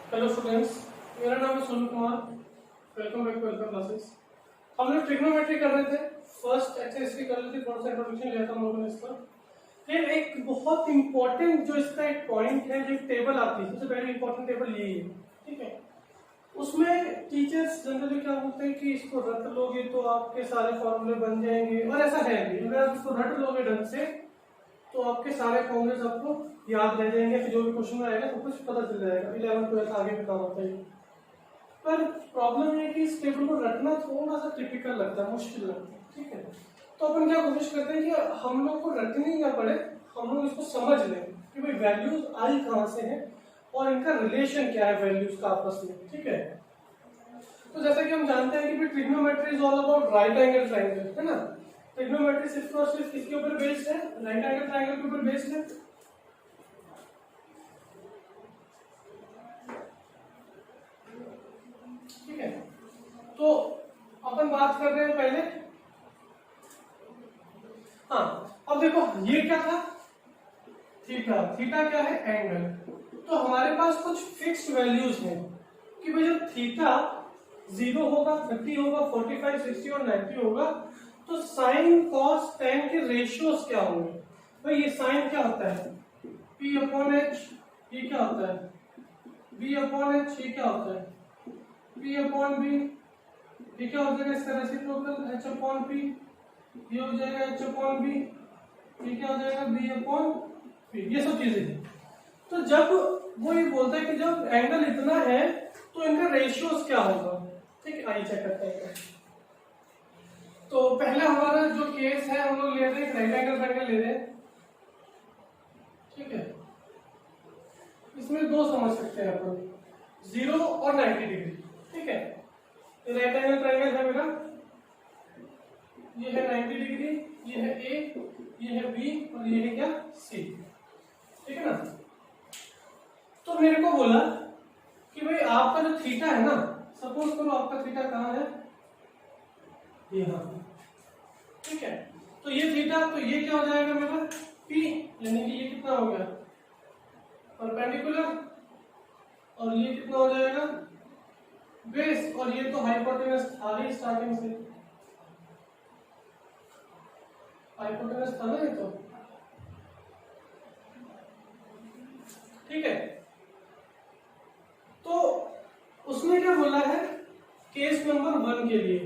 Hello students, मेरा नाम है Sonu Kumar. Welcome back to welcome classes. हम लोग ट्रिग्नोमेट्री कर रहे थे, फर्स्ट एक्सरसाइज की कर रहे थे, थोड़ा सा इंट्रोडक्शन लिया था हम लोगों ने इसका। फिर एक बहुत इंपॉर्टेंट जो इसका एक पॉइंट है, जो टेबल आती है, सबसे पहले इंपॉर्टेंट टेबल यही है, ठीक है। उसमें टीचर्स जनरली क्या बोलते हैं कि इसको रट लोगे तो आपके सारे फॉर्मूले बन जाएंगे, और ऐसा है भी। अगर आप इसको रट लोगे ढंग से तो आपके सारे फॉर्मूलेज आपको याद रह जाएंगे, फिर जो भी क्वेश्चन में आएगा तो कुछ पता चल जाएगा। 11 12 आगे भी काम होता है। पर प्रॉब्लम है कि इस टेबल को रटना थोड़ा सा टिपिकल लगता है, मुश्किल लगता है, ठीक है। तो अपन क्या कोशिश करते हैं कि हम लोग को रटनी ना पड़े, हम लोग इसको समझ लें कि भाई वैल्यूज आई कहाँ से है और इनका रिलेशन क्या है वैल्यूज का आपस में, ठीक है। तो जैसा कि हम जानते हैं कि trigonometry is all about right angle triangle, है ना। ट्रिग्नोमेट्री सिर्फ और सिर्फ किसके ऊपर बेस्ड है? राइट एंगल ट्रायंगल के ऊपर बेस्ड है। ठीक है, तो अपन बात कर रहे हैं पहले। हाँ, अब देखो ये क्या था? थीटा। थीटा क्या है? एंगल। तो हमारे पास कुछ फिक्स्ड वैल्यूज हैं कि भाई जब थीटा 0 होगा, 30 होगा, 45, 60 और 90 होगा तो साइन कॉस टेन के रेशियोज क्या होंगे? भाई ये साइन क्या होता है? P upon H. ये क्या होता है? B upon H. ये क्या होता है? P upon B. ये क्या हो जाएगा इसका रेसिप्रोकल? H upon P। ये हो जाएगा H अपॉन बी। ये क्या हो जाएगा? B upon P। ये सब चीजें हैं। तो जब वो ये बोलता है कि जब एंगल इतना है तो इनका रेशियोज क्या होगा, ठीक है। आइए चेक करते हैं। तो पहला हमारा जो केस है, हम लोग ले रहे हैं राइट एंगल ट्रायंगल ले रहे हैं, ठीक है। इसमें दो समझ सकते हैं अपन, 0 और 90 डिग्री, ठीक है। राइट एंगल ट्रायंगल है मेरा, ये है 90 डिग्री, ये है A, ये है B और ये है क्या? C, ठीक है ना। तो मेरे को बोला कि भाई आपका जो थीटा है ना, सपोज करो आपका थीटा कहाँ है? यहाँ, ठीक है। तो ये थीटा, तो ये क्या हो जाएगा मेरा? P, यानी कि ये कितना हो गया? परपेंडिकुलर, और ये कितना हो जाएगा? बेस, और ये तो हाइपोटेनस था ही स्टार्टिंग से, हाइपोटेनस था ना ये तो, ठीक है। तो उसने क्या बोला है केस नंबर 1 के लिए?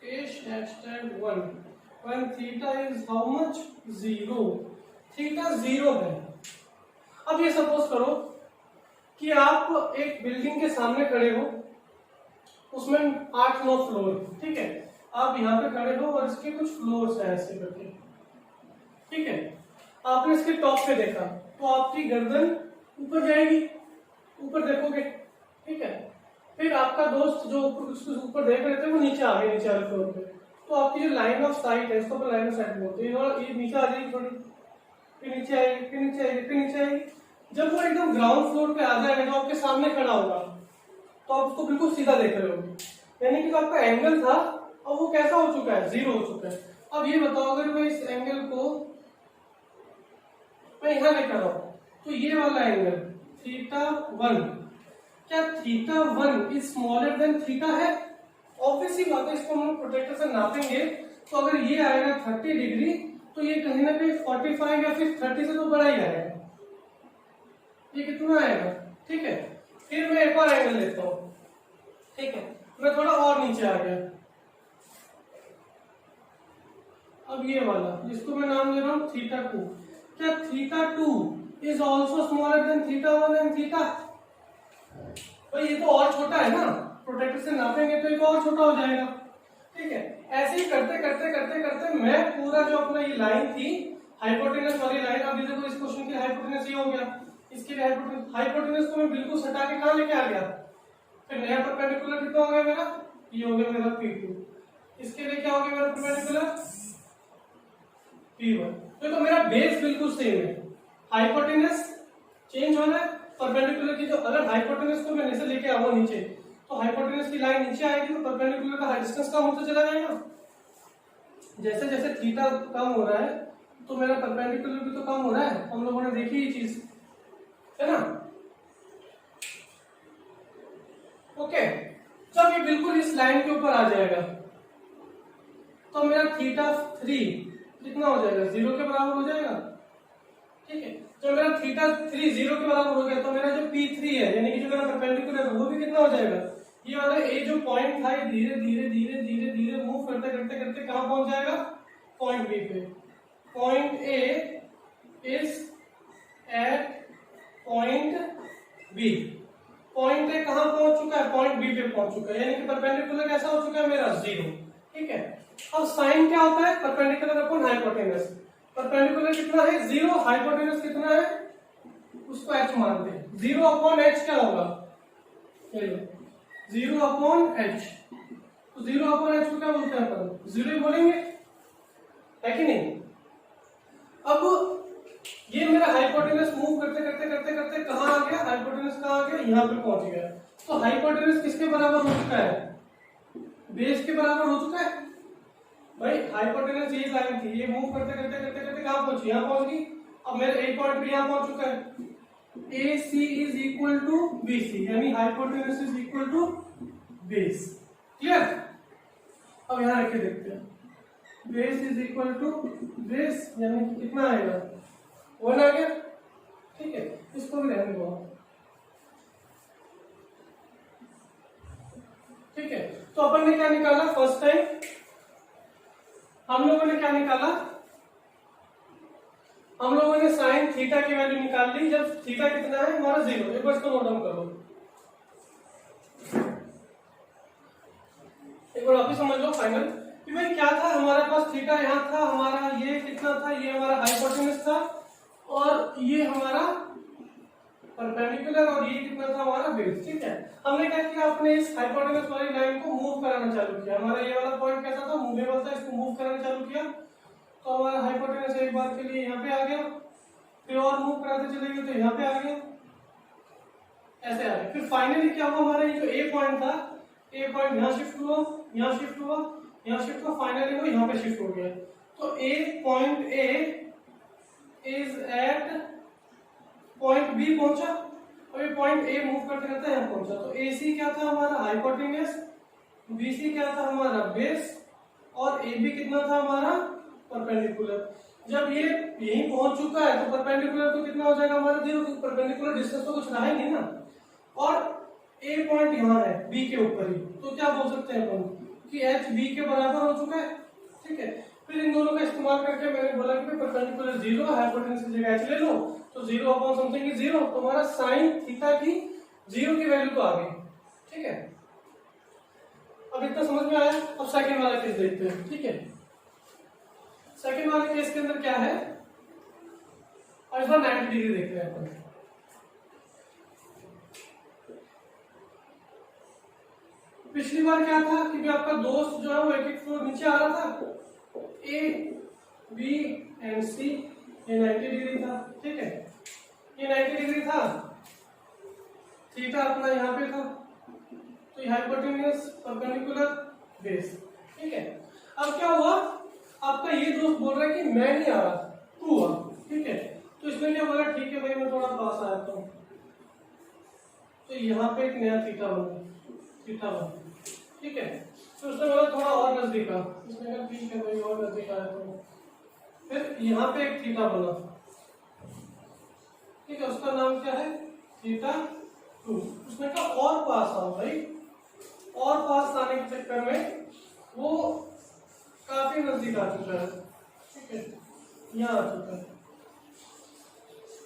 Case hashtag 1 when theta is how much? 0। Theta 0 है। अब ये सपोज करो कि आप एक बिल्डिंग के सामने खड़े हो, उसमें 8-9 फ्लोर, ठीक है। आप यहाँ पे खड़े हो और इसके कुछ फ्लोर्स हैं ऐसे करके, ठीक है। आपने इसके टॉप पे देखा तो आपकी गर्दन ऊपर जाएगी, ऊपर देखोगे, ठीक है। फिर आपका दोस्त जो ऊपर देख रहे थे वो नीचे आ गए, नीचे वाले फ्लोर पे, तो आपकी जो लाइन ऑफ साइट है, इसको अपन लाइन ऑफ साइट बोलते हैं, ये नीचे आ जाएगी थोड़ी, फिर नीचे आएगी, फिर नीचे आएगी, फिर नीचे आएगी। जब वो एकदम ग्राउंड फ्लोर पे आ जाएगा, जो आपके सामने खड़ा होगा, तो आप उसको बिल्कुल सीधा देख रहे होगे, यानी कि जो आपका एंगल था अब वो कैसा हो चुका है? 0 हो चुका है। अब ये बताओ, अगर मैं इस एंगल को मैं यहां लेकर आऊं तो ये वाला एंगल θ1, क्या θ1 इज स्मॉलर देन थीटा है? ऑब्वियसली बात है, इसको हम प्रोटेक्टर से नापेंगे तो अगर ये आएगा 30 डिग्री तो ये कहीं ना कहीं 45 या फिर 30 से तो बड़ा ही आएगा। ये कितना आएगा? ठीक है। फिर मैं एक और एंगल लेता हूं, ठीक है। मैं थोड़ा और नीचे आ गया, अब ये वाला जिसको मैं नाम दे रहा हूं θ2, क्या θ2 is also smaller than θ1 and theta? भाई ये तो और छोटा है ना, प्रोटेक्टर से नापेंगे तो ये तो और छोटा हो जाएगा, ठीक है। ऐसे ही करते करते करते करते मैं पूरा जो अपना ये लाइन थी हाइपोटेनस वाली लाइन, अब देखो इस क्वेश्चन की हाइपोटेनस ये हो गया, इसके लिए हाइपोटेनस को मैं बिल्कुल सटा के कहां लेके आ गया? फिर नया परपेंडिकुलर कितना हो गया मेरा? ये हो गया मेरा P2। इसके लिए क्या हो गया मेरा परपेंडिकुलर? P1। तो मेरा बेस बिल्कुल सेम है, हाइपोटेनस चेंज होना है, परपेंडिकुलर की जो, अगर हाइपोटेनस को मैं ऐसे लेके आऊं नीचे तो हाइपोटेनस की लाइन नीचे आएगी तो परपेंडिकुलर का डिस्टेंस कम होता चला जाएगा। जैसे जैसे थीटा कम हो रहा है तो मेरा परपेंडिकुलर भी तो कम हो रहा है, हम लोगों ने देखी ये चीज, है ना। ओके, जब ये बिल्कुल इस लाइन के ऊपर आ जाएगा तो मेरा थीटा 3 कितना हो जाएगा, 0 के बराबर हो जाएगा। ठीक है, तो मेरा थीटा 3 0 के बराबर हो गया तो मेरा जो P3 है यानी कि जो मेरा परपेंडिकुलर है वो भी कितना हो जाएगा, ये वाला ए जो पॉइंट था ये धीरे धीरे धीरे धीरे धीरे मूव करते करते करते कहां पहुंच जाएगा, पॉइंट बी पे। Point A is at point B. Point A कहां पहुंच चुका है, पॉइंट बी पे पहुंच चुका है, यानी कि परपेंडिकुलर कैसा हो चुका है मेरा, 0। ठीक है, अब साइन क्या होता है, परपेंडिकुलर अपॉन हाइपोटेनस। परपेंडिकुलर कितना है 0, हाइपोटेनस कितना है उसको h मानते हैं। 0 अपॉन h क्या होगा, 0 अपॉन h, तो 0 अपॉन h को क्या बोलते हैं अपन, 0 ही बोलेंगे, है कि नहीं। अब ये मेरा हाइपोटेनस मूव करते करते करते करते कहां आ गया, हाइपोटेनस कहां आ गया, यहां पे पहुंच गया। तो हाइपोटेनस किसके बराबर हो चुका है, बेस के बराबर हो चुका है भाई। हाइपोटेनस ये लाइन थी, ये मूव करते करते करते करते कहां पहुंची, यहां पहुंच गई। अब मेरा ए पॉइंट भी यहां पहुंच चुका है। A C is equal to B C, यानी hypotenuse is equal to base. Clear, अब यहां रख के देखते हैं, base is equal to base यानी कि कितना आएगा, 1 आ गया। ठीक है, इसको भी रहने दो। ठीक है, तो अपन ने क्या निकाला, फर्स्ट टाइम हम लोगों ने क्या निकाला, हम लोगों ने साइन थीटा की वैल्यू निकाल ली जब थीटा कितना है हमारा 0। एक बार इसको नोट डाउन करो, एक बार वापिस समझ लो फाइनल कि भाई क्या था हमारे पास, थीटा यहाँ था हमारा, ये कितना था, ये हमारा हाइपोटेनस था और ये हमारा परपेंडिकुलर और ये कितना था हमारा बेस। ठीक है, हमने क्या किया, अपने इस हाइपोटेनस वाली लाइन को मूव कराना चालू किया। हमारा ये वाला पॉइंट कैसा था, मूवेबल था, इसको मूव कराना चालू किया तो हमारा हाइपोटेनस एक बार के लिए यहाँ पे आ गया, फिर और मूव कराते चले गए तो यहाँ पे आ गया, ऐसे आ गया। फिर फाइनली क्या हुआ, हमारा ये जो ए पॉइंट था, ए पॉइंट यहाँ शिफ्ट हुआ, यहाँ शिफ्ट हुआ, यहाँ शिफ्ट हुआ, फाइनली वो यहाँ पे शिफ्ट हो गया। तो A point A is at point B पहुंचा, और ये पॉइंट ए मूव करते रहता है यहाँ पहुंचा। तो ए सी क्या था हमारा हाइपोटेनस, बी सी क्या था हमारा बेस, और ए बी कितना था हमारा परपेंडिकुलर। जब ये यहीं पहुंच चुका है तो परपेंडिकुलर तो कितना हो जाएगा हमारा 0, क्योंकि परपेंडिकुलर डिस्टेंस तो कुछ रहा ही नहीं ना, और ए पॉइंट यहाँ है बी के ऊपर ही, तो क्या बोल सकते हैं अपन कि एच बी के बराबर हो चुका है। ठीक है, फिर इन दोनों का इस्तेमाल करके मैंने बोला कि परपेंडिकुलर 0, हाइपोटेनस की जगह एच ले लो, तो 0 अपॉन समथिंग इज 0, तो हमारा साइन थीटा की 0 की वैल्यू तो आ गई। ठीक है, अब इतना समझ में आया। अब सेकंड वाला केस देखते हैं। ठीक है, सेकंड वाले केस के अंदर क्या है, और इस बार 90 डिग्री देख रहे हैं अपन। पिछली बार क्या था कि आपका दोस्त जो है वो एक एक फ्लोर नीचे आ रहा था, ए बी एंड सी, ये 90 डिग्री था। ठीक है, ये 90 डिग्री था, थीटा अपना यहाँ पे था, तो ये हाइपोटेनस परपेंडिकुलर बेस। ठीक है, अब क्या हुआ, आपका ये दोस्त बोल रहा है कि मैं नहीं आ रहा, तू आ। ठीक है, तो इसने क्या बोला, ठीक है भाई मैं थोड़ा पास आया था, तो यहाँ पे एक नया थीटा बना, थीटा बना। ठीक है, तो उसने बोला थोड़ा और नजदीक आ, उसने कहा ठीक है भाई और नजदीक आया तो फिर यहाँ पे एक थीटा बना। ठीक है, उसका नाम क्या है, थीटा 2। उसने कहा और पास आओ भाई, और पास आने के चक्कर में वो काफी नजदीक आ चुका है। ठीक है, यहाँ आ चुका है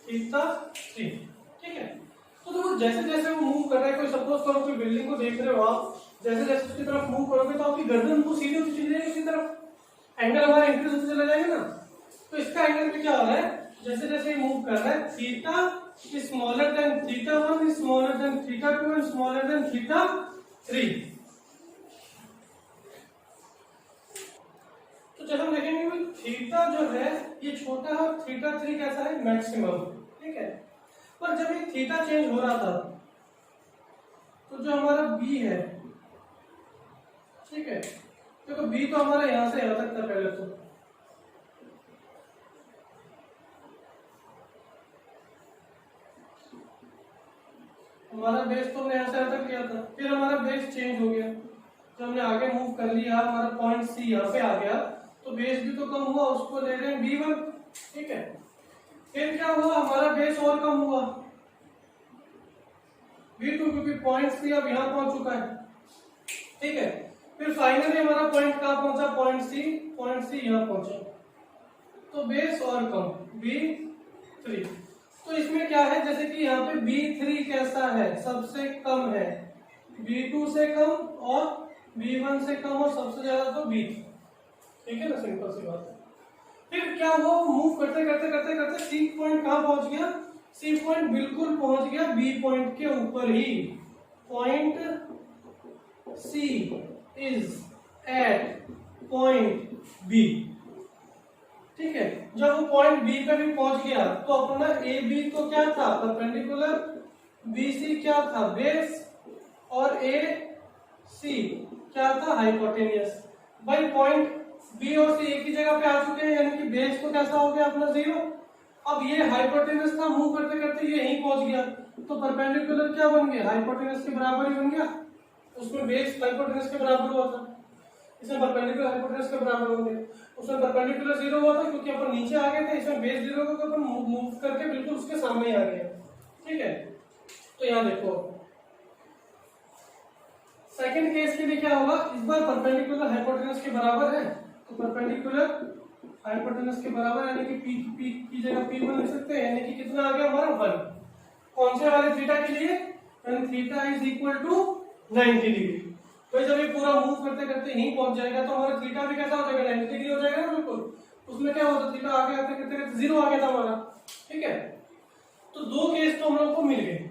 थीटा 3। ठीक है, तो देखो जैसे जैसे वो मूव कर रहा है, कोई सपोज करो कोई बिल्डिंग को देख रहे हो आप, जैसे जैसे उसकी तरफ मूव करोगे तो आपकी गर्दन तो सीधी होती चली जाएगी उसी तरफ, एंगल हमारा इंक्रीज होते चला जाएगा ना। तो इसका एंगल भी क्या हो रहा है, जैसे जैसे मूव कर रहा है, theta smaller than theta 1, smaller than theta 2 and smaller than theta 3। तो जब हम देखेंगे कि थीटा जो है ये छोटा है और थीटा 3 कैसा है, मैक्सिमम। ठीक है, पर जब ये थीटा चेंज हो रहा था तो जो हमारा बी है, ठीक है, देखो बी तो हमारा यहां से यहां तक था पहले, तो हमारा बेस तो हमने यहाँ से यहाँ तक किया था, फिर हमारा बेस चेंज हो गया, जब हमने आगे मूव कर लिया, हमारा पॉइंट सी यहाँ पे आ गया, तो बेस भी तो कम हुआ, उसको ले रहे हैं B1, ठीक है। फिर क्या हुआ, हमारा बेस और कम हुआ B2, क्योंकि पॉइंट सी अब यहाँ पहुंच चुका है, ठीक है। फिर फाइनली हमारा पॉइंट कहाँ पहुंचा, पॉइंट सी यहाँ पहुंचा, तो बेस और कम B3। तो इसमें क्या है, जैसे कि यहाँ पे B3 कैसा है, सबसे कम है, B2 से कम और B1 से कम और सबसे ज्यादा तो B3, ठीक है ना, सिंपल सी बात है। फिर क्या हुआ, मूव करते करते करते करते सी पॉइंट कहाँ पहुंच गया, सी पॉइंट बिल्कुल पहुंच गया बी पॉइंट के ऊपर ही, point C is at point B, ठीक है। जब वो पॉइंट बी पे भी पहुंच गया तो अपना ए बी तो क्या था, परपेंडिकुलर, बी सी क्या था, बेस, और ए सी क्या था, हाइपोटेनियस। भाई पॉइंट बी और सी एक ही जगह पे आ चुके हैं, यानी कि बेस तो कैसा हो गया अपना 0। अब ये हाइपोटेनस था, मूव करते करते ये यहीं पहुंच गया, तो परपेंडिकुलर क्या बन गया, हाइपोटेनस के बराबर ही बन गया। उसमें बेस हाइपोटेनस के बराबर हुआ था, इसमें परपेंडिकुलर हाइपोटेनस के बराबर हो गया। उसमें परपेंडिकुलर 0 हुआ था क्योंकि अपन नीचे आ गए थे, इसमें बेस 0 को अपन मूव करके बिल्कुल उसके सामने ही आ गए, ठीक है। तो यहाँ देखो सेकंड केस के लिए क्या होगा, इस बार परपेंडिकुलर हाइपोटेनस के बराबर है, तो परपेंडिकुलर हाइपोटेनस के बराबर, यानी कि पी की जगह P1 लिख सकते हैं, यानी कि कितना आ गया हमारा 1। कौन से वाले थीटा के लिए, when theta is equal to 90 degree. तो जब ये पूरा मूव करते करते यहीं पहुंच जाएगा तो हमारा थीटा भी कैसा हो जाएगा, 90 डिग्री हो जाएगा ना बिल्कुल। उसमें क्या होता, थीटा आगे आते करते करते 0 आ गया था हमारा, ठीक है। तो 2 केस तो हम लोग को मिल गए,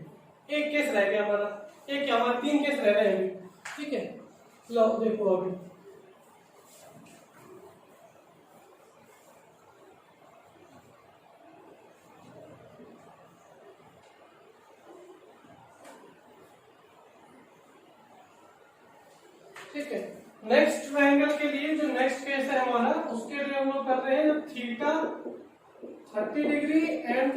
एक केस रह गया हमारा, एक क्या, हमारे 3 केस रह रहे हैं, ठीक है। लो देखो अभी, ठीक है। नेक्स्ट ट्रायंगल के लिए जो नेक्स्ट केस है हमारा, उसके लिए हम लोग कर रहे हैं, जब थीटा 30 डिग्री एंड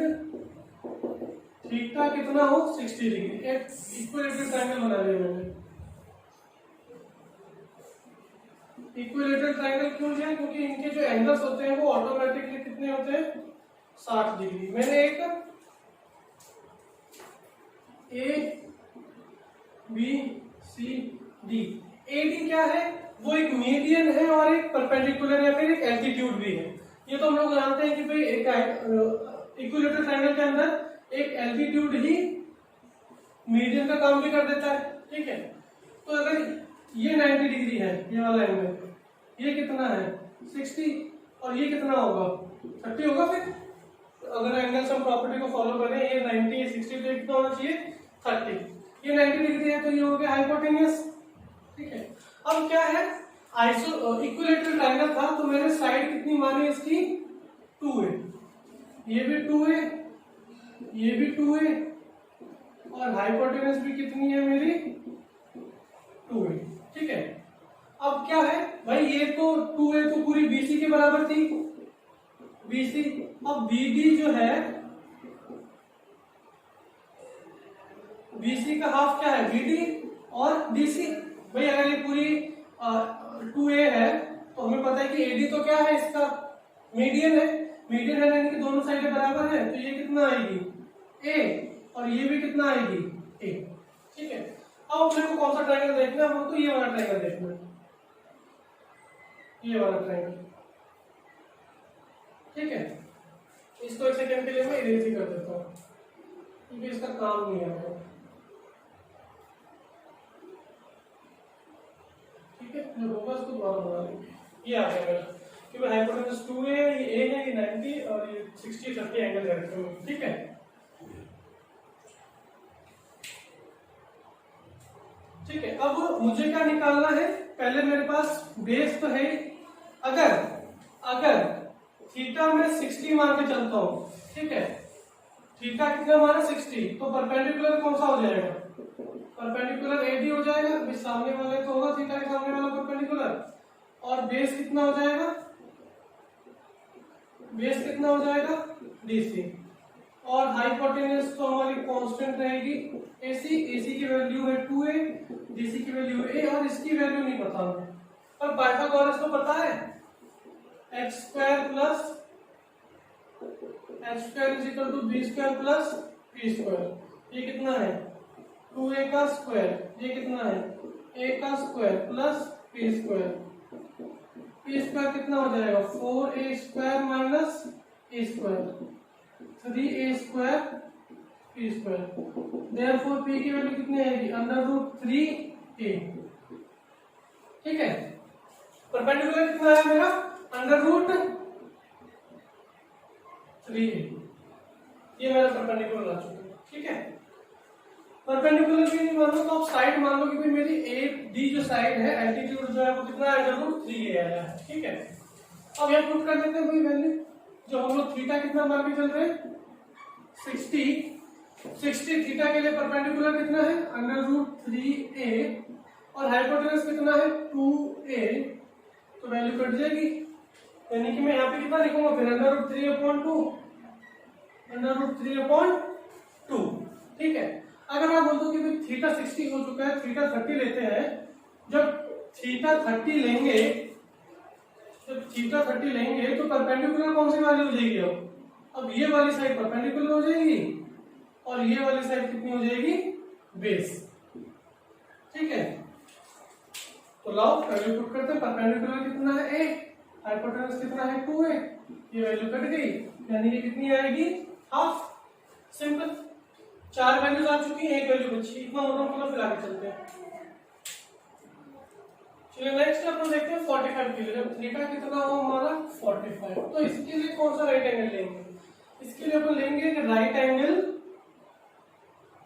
थीटा कितना हो 60 डिग्री, एक इक्विलेटरल ट्रायंगल बना लिया मैंने। इक्विलेटरल ट्रायंगल क्यों लिया, क्योंकि इनके जो एंगल्स होते हैं वो ऑटोमेटिकली कितने होते हैं, 60 डिग्री। मैंने एक A B C D, AD क्या है, वो एक मीडियन है और एक परपेंडिकुलर या फिर एक एल्टीट्यूड भी है। ये तो हम लोग जानते हैं कि भाई एक इक्विलेटरल ट्रायंगल के अंदर एक एल्टीट्यूड ही मीडियन का काम भी कर देता है, ठीक है। तो अगर ये 90 डिग्री है, ये वाला एंगल, ये कितना है 60, और ये कितना होगा 30 होगा। फिर अगर एंगल सम प्रॉपर्टी को फॉलो करें, ये 90 ये 60, तो कितना होना चाहिए 30। ये 90 डिग्री है तो ये हो गया हाइपोटेनियस, ठीक है। अब क्या है, इक्विलेटरल ट्रायंगल था तो मैंने साइड कितनी मानी इसकी 2 है, ये भी 2 है, ये भी 2 है, और हाइपोटेनस भी कितनी है मेरी 2 है, ठीक है। अब क्या है भाई, ये तो 2 है तो पूरी BC के बराबर थी, BC। अब BD जो है, BC का हाफ क्या है BD और DC। भाई अगर ये पूरी 2A है तो हमें पता है कि AD तो क्या है, इसका मीडियन है, मीडियन है यानी कि दोनों साइडें बराबर है, तो ये कितना आएगी A, और ये भी कितना आएगी A, ठीक है। अब अपने को कौन सा ट्रायंगल देखना है, हमको ये वाला ट्रायंगल देखना है, ये वाला ट्रायंगल, ठीक है। इसको एक सेकंड के लिए मैं इरेज ही कर देता हूँ क्योंकि इसका काम नहीं है, ठीक है। जो होगा उसको दोबारा बना लेंगे। ये आ गया मेरा, क्योंकि हाइपोटेनस 2 है, ये A है, ये 90 और ये 60 30 एंगल है, ठीक है। ठीक है, अब मुझे क्या निकालना है, पहले मेरे पास बेस तो है, अगर थीटा में 60 मान के चलता हूं, ठीक है। थीटा कितना हमारा 60, तो परपेंडिकुलर कौन सा हो जाएगा, परपेंडिकुलर AD हो जाएगा, अभी सामने वाले तो होगा थीटा के सामने वाला परपेंडिकुलर, और बेस कितना हो जाएगा, बेस कितना हो जाएगा DC, और हाइपोटेन्यूज तो हमारी कांस्टेंट रहेगी AC। AC की वैल्यू है 2a, DC की वैल्यू है a, और इसकी वैल्यू नहीं पता हमें, पर पाइथागोरस को पता है x square plus h square is equal to b square plus p square. ये कितना है 2a का स्क्वायर, ये कितना है a का square plus p square. p square कितना हो जाएगा 4a square minus a square, 3a square p square. Therefore p की वैल्यू कितनी आएगी अंडर रूट 3a। ठीक है, परपेंडिकुलर कितना है मेरा अंडर रूट 3a। ये मेरा परपेंडिकुलर आ चुका है। ठीक है, परपेंडिकुलर भी नहीं मान लो तो आप साइड मान लो कि भाई मेरी ए डी जो साइड है एल्टीट्यूड जो है वो कितना है अंडर रूट 3a आया है। ठीक है, अब यहाँ पुट कर देते हैं भाई वैल्यू, जो हम लोग थीटा कितना मान के चल रहे हैं 60 थीटा के लिए परपेंडिकुलर कितना है अंडर रूट 3a और हाइपोटेनस कितना है 2a, तो वैल्यू कट जाएगी, यानी कि मैं यहाँ पे कितना लिखूंगा फिर अंडर रूट 3/2, अंडर रूट 3/2। ठीक है, अगर आप बोल दो कि भाई थीटा 60 हो चुका है, थीटा 30 लेते हैं, जब थीटा 30 लेंगे, जब थीटा 30 लेंगे तो परपेंडिकुलर कौन सी वैल्यू हो जाएगी अब ये वाली साइड परपेंडिकुलर हो जाएगी और ये वाली साइड कितनी हो जाएगी बेस। ठीक है, तो लाओ वैल्यू पुट करते हैं, परपेंडिकुलर कितना है a, हाइपोटेनस कितना है 2a, ये वैल्यू कट गई, यानी ये कितनी आएगी हाफ। सिंपल, 4 वैल्यूज आ चुकी हैं, एक वैल्यू बची, इतना मोटा मोटा फिर आगे चलते हैं। चलिए नेक्स्ट अपन देखते हैं 45 के लिए, जब थीटा कितना हो हमारा 45, तो इसके लिए कौन सा राइट एंगल लेंगे, इसके लिए अपन लेंगे राइट एंगल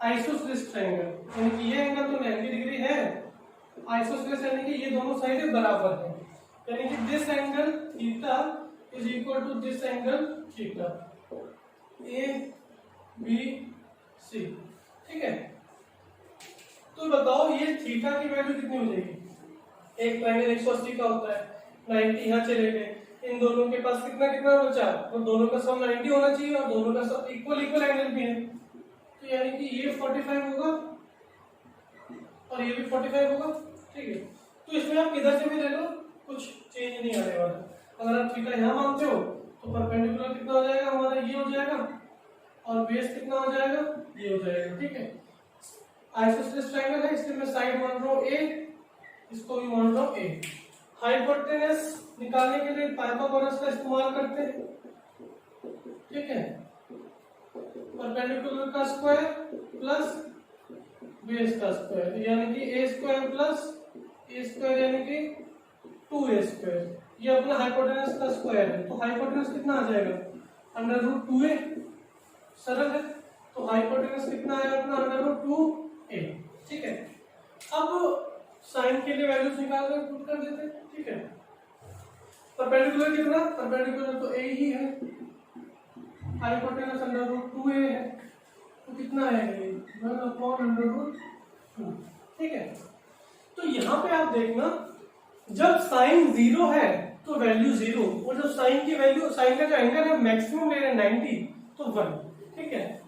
आइसोसेलेस ट्रायंगल, यानी कि ये एंगल तो 90 डिग्री है, आइसोसेलेस यानी कि ये दोनों साइडें बराबर हैं, यानी कि this angle theta is equal to this angle theta, A B C. ठीक है, तो बताओ ये थीटा की वैल्यू कितनी हो जाएगी, एक ट्रायंगल 180 का होता है, 90 यहाँ चले गए, इन दोनों के पास कितना कितना बचा, तो दोनों का सम 90 होना चाहिए और दोनों का सम इक्वल एंगल भी है, तो यानी कि ये 45 होगा और ये भी 45 होगा। ठीक है, तो इसमें आप किधर से भी ले लो कुछ चेंज नहीं आने वाला, अगर आप थीटा यहाँ मानते हो तो परपेंडिकुलर कितना हो जाएगा हमारा ये हो जाएगा और बेस कितना हो जाएगा ये हो जाएगा। ठीक है, आइसोसेलेस ट्रायंगल है इसलिए मैं साइड मान रहा हूँ a, इसको भी मान रहा हूँ a। हाइपोटेनस निकालने के लिए पाइथागोरस का इस्तेमाल करते हैं। ठीक है, परपेंडिकुलर का स्क्वायर प्लस बेस का स्क्वायर, यानी कि a square plus a square यानी कि 2a स्क्वायर, ये अपना हाइपोटेनस का स्क्वायर है, तो हाइपोटेनस कितना आ जाएगा अंडर रूट 2a, सरल है, तो हाइपोटेनस कितना आएगा अपना अंडर रूट 2a। ठीक है, अब साइन के लिए वैल्यूज निकाल कर पुट कर देते हैं। ठीक है, परपेंडिकुलर कितना, परपेंडिकुलर तो a ही है, हाइपोटेनस अंडर रूट 2a है, तो कितना है 1/√2। ठीक है, तो यहाँ पे आप देखना जब साइन 0 है तो वैल्यू 0, और जब साइन की वैल्यू, साइन का जो एंगल है मैक्सिमम ले रहे हैं 90 तो 1। ठीक है,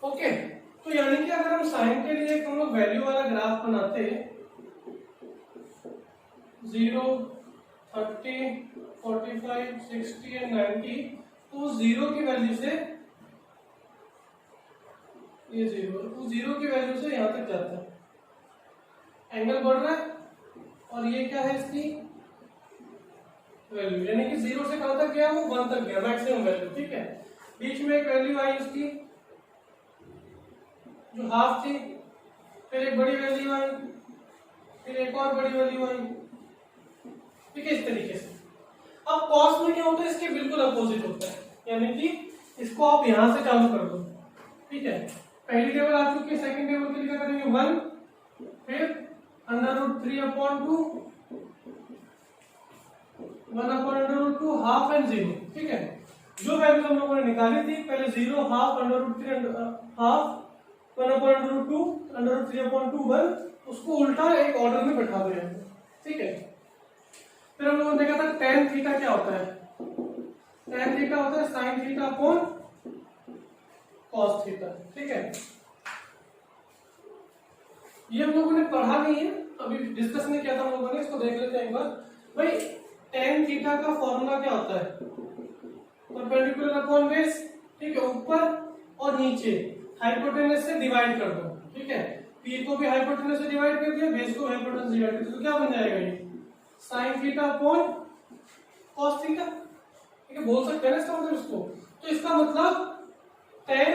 ओके, तो यानी कि अगर हम साइन के लिए हम लोग वैल्यू वाला ग्राफ बनाते 0, 30, 45, 60 एंड 90, तो 0 की वैल्यू से ये 0, तो 0 की वैल्यू से यहां तक जाता है, एंगल बढ़ रहा है और ये क्या है इसकी वैल्यू, यानी कि 0 से कहां तक गया वो 1 तक गया मैक्सिमम वैल्यू। ठीक है, बीच में एक वैल्यू आई उसकी जो हाफ थी, फिर एक बड़ी वैल्यू आई, फिर एक और बड़ी वैल्यू आई। ठीक है, इस तरीके से। अब कॉस में क्या होता है, इसके बिल्कुल अपोजिट होता है, यानी कि इसको आप यहां से चालू कर दो। ठीक है, पहली टेबल आ चुकी है, सेकंड टेबल के लिए क्या करेंगे 1, फिर √3/2, 1/√2, हाफ एंड 0। ठीक है, जो वैल्यू हम लोगों ने निकाली थी पहले 0 हाफ √3 हाफ 1/√2 √3/2 1, उसको उल्टा एक ऑर्डर में बैठा दिया। ठीक है, फिर हम लोगों ने देखा था tan थीटा क्या होता है। tan थीटा होता है sin theta upon cos theta. ठीक है, ये हम लोगों ने पढ़ा नहीं है, अभी डिस्कस नहीं किया था हम लोगों ने, इसको देख लेते हैं एक बार। भाई tan थीटा का फॉर्मूला क्या होता है, परपेंडिकुलर अपॉन बेस। ठीक है, ऊपर और नीचे हाइपोटेनस से डिवाइड कर दो। ठीक है, p को भी हाइपोटेनस से डिवाइड कर दिया, बेस को हाइपोटेनस से डिवाइड कर दिया, तो क्या बन जाएगा ये sin theta upon cos theta. ठीक है, बोल सकते हैं ना इसका मतलब इसको। तो इसका मतलब tan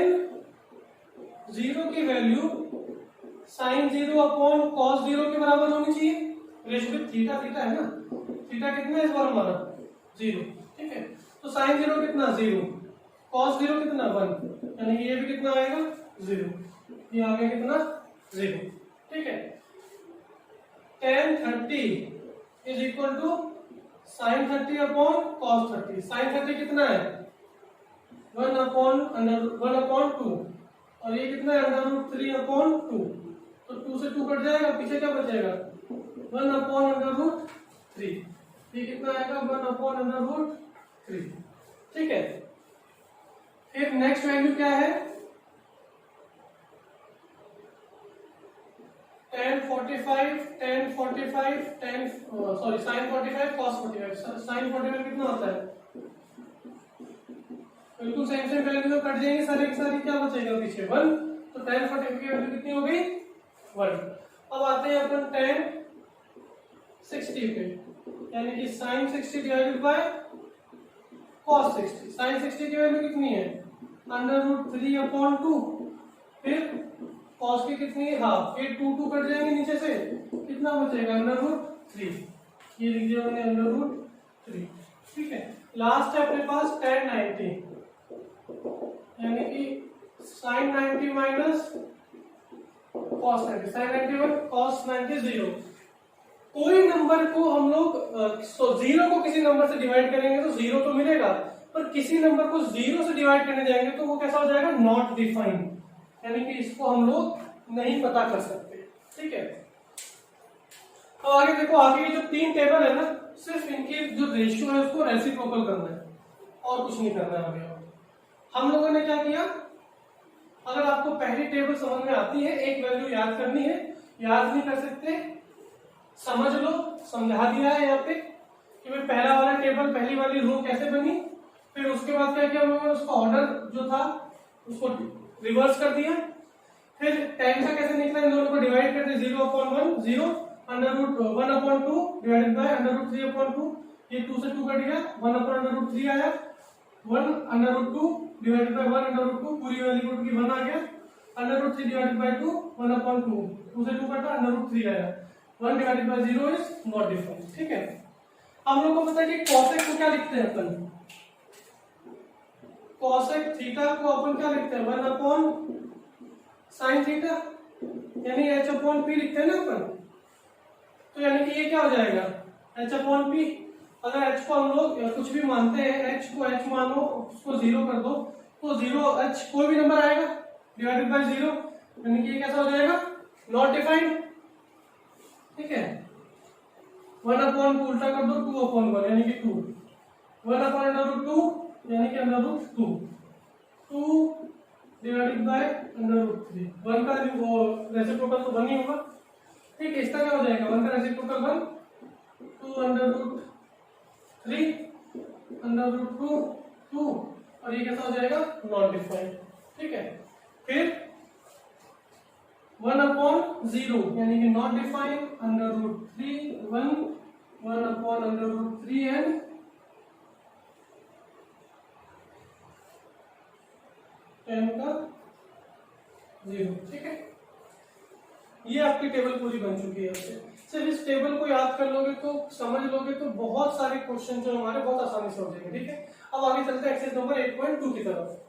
0 की वैल्यू sin 0 अपॉन cos 0 के बराबर होनी चाहिए। रेशियो थीटा थीटा है ना, थीटा कितना है इस बार हमारा 0। ठीक है, तो sin 0 कितना 0, cos 0 कितना 1, यानी कि ये भी कितना आएगा 0, ये आ गया कितना 0। ठीक है, tan 30 is equal to sin 30 upon cos 30। sin 30 कितना है 1/2, और ये कितना है √3/2, तो 2 से 2 कट जाएगा, पीछे क्या बचेगा 1/√3। ये कितना आएगा 1/√3। ठीक है, फिर नेक्स्ट वैल्यू क्या है tan 45 sin 45 cos 45। sin 45 कितना होता है, बिल्कुल सेम वैल्यू कट जाएंगे सारी की सारी, क्या बचेगा पीछे 1, तो tan 45 की वैल्यू कितनी हो गई 1। अब आते हैं अपन tan 60 पे, यानी कि sin 60 divided by cos 60। sin 60 की वैल्यू कितनी है √3/2, फिर cos की कितनी है हाफ, ये 2 कट जाएंगे नीचे से, कितना बचेगा √3, ये लिख दिया मैंने √3। ठीक है, लास्ट है अपने पास tan 90, यानी कि sin 90 माइनस cos 90। sin 90 और cos 90 0। कोई नंबर को हम लोग 0 को किसी नंबर से डिवाइड करेंगे तो 0 तो मिलेगा, पर किसी नंबर को 0 से डिवाइड करने जाएंगे तो वो कैसा हो जाएगा नॉट डिफाइंड, यानी कि इसको हम लोग नहीं पता कर सकते। ठीक है, तो आगे देखो, आगे की जो 3 टेबल है ना, सिर्फ इनकी जो रेशियो है उसको रेसिप्रोकल करना है और कुछ नहीं करना है। अभी हम लोगों ने क्या किया, अगर आपको पहली टेबल समझ में आती है, एक वैल्यू याद करनी है, याद नहीं कर सकते समझ लो, समझा दिया है यहाँ पे कि भाई पहला वाला टेबल पहली वाली रो कैसे बनी, फिर उसके बाद क्या किया हम लोगों ने, उसका ऑर्डर जो था उसको रिवर्स कर दिया, फिर tan का कैसे निकला, इन दोनों को डिवाइड कर दिया 0/1 0 √1/2 डिवाइडेड बाय √3/2, ये 2 से 2 कट गया, 1/√3 आया, 1/2 डिवाइडेड बाय 1/2, पूरी वैल्यू को 1 आ गया, √3 डिवाइडेड बाय 2 1/2, 2 से 2 कटा √3 आया, 1 divided by 0 is not defined. ठीक है, हम लोग को पता है कि cosec को क्या लिखते हैं अपन, cosec थीटा को अपन क्या लिखते हैं 1/sin थीटा, यानी h/p लिखते हैं ना अपन। तो यानी कि ये क्या हो जाएगा h/p। अगर h को हम लोग कुछ भी मानते हैं, h को h मानो, उसको 0 कर दो, तो 0 h कोई भी नंबर आएगा डिवाइडेड बाय 0, यानी कि ये कैसा हो जाएगा नॉट डिफाइंड। ठीक है, 1/2 उल्टा कर दो 2/1, यानी कि 2, 1/√2 यानी कि √2, 2 डिवाइडेड बाय √3, 1 का रेसिप्रोकल तो 1 ही होगा। ठीक है, इसका क्या हो जाएगा 1 का रेसिप्रोकल 1, 2/√3 √2 2, और ये कैसा हो जाएगा नॉट डिफाइंड। ठीक है, फिर 1/0 यानी कि नॉट डिफाइंड, √3 1, 1/√3 एंड n का 0। ठीक है, ये आपकी टेबल पूरी बन चुकी है। सिर्फ इस टेबल को याद कर लोगे तो, समझ लोगे तो बहुत सारे क्वेश्चन जो हमारे बहुत आसानी से हो जाएंगे। ठीक है, अब आगे चलते हैं एक्सरसाइज नंबर 8.2 की तरफ।